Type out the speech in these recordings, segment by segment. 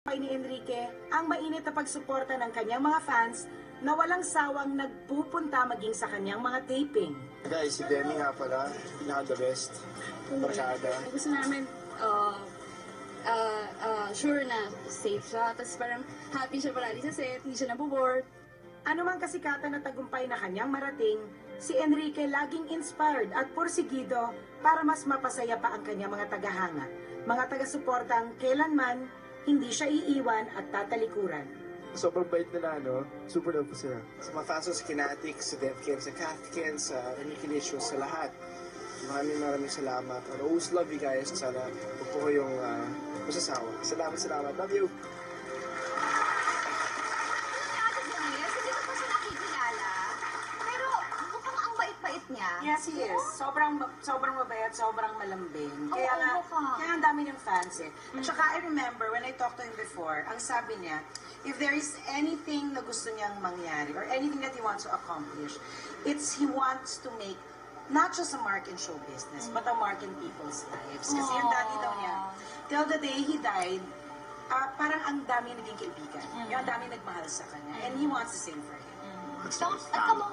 Ni Enrique ang mainit na pagsuporta ng kanyang mga fans na walang sawang nagpupunta maging sa kanyang mga taping. Guys, si Demi nga pala, pinaka the best. Barkada. Gusto namin sure na safe siya. Tapos parang happy siya palagi sa set, hindi siya naboboard. Ano mang kasikatan na tagumpay na kanyang marating, si Enrique laging inspired at porsigido para mas mapasaya pa ang kanyang mga tagahanga. Mga taga-suportang kailanman hindi siya iiwan at tatalikuran. Sobrang bait nila, no? Super love po sila. Sa mga fans sa Kinatics, sa Devkins, sa Kathkins, sa Enrique Licious, sa lahat. Maraming salamat. I always love you guys. Sana huwag po kayong masasawa. Salamat. Love you! Yes, he is. Sobrang mabait, sobrang malambing. Kaya ang dami niyang fans eh. At saka I remember when I talked to him before, ang sabi niya, if there is anything na gusto niyang mangyari or anything that he wants to accomplish, he wants to make not just a mark in show business, but a mark in people's lives. Kasi yung daddy daw niya, till the day he died, parang ang dami naging kaibigan. Yung ang dami nagmahal sa kanya. And he wants the same for him. At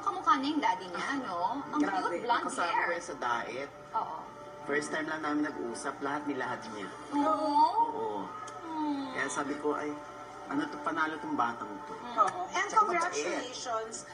kamukha niya yung daddy niya, no? Ang cute, blonde Kasama hair. ko yan sa diet. Oo. First time lang namin nag-usap, lahat niya. Oo? Oo. Kaya sabi ko, ay, ano to, panalo tong batang to. And congratulations.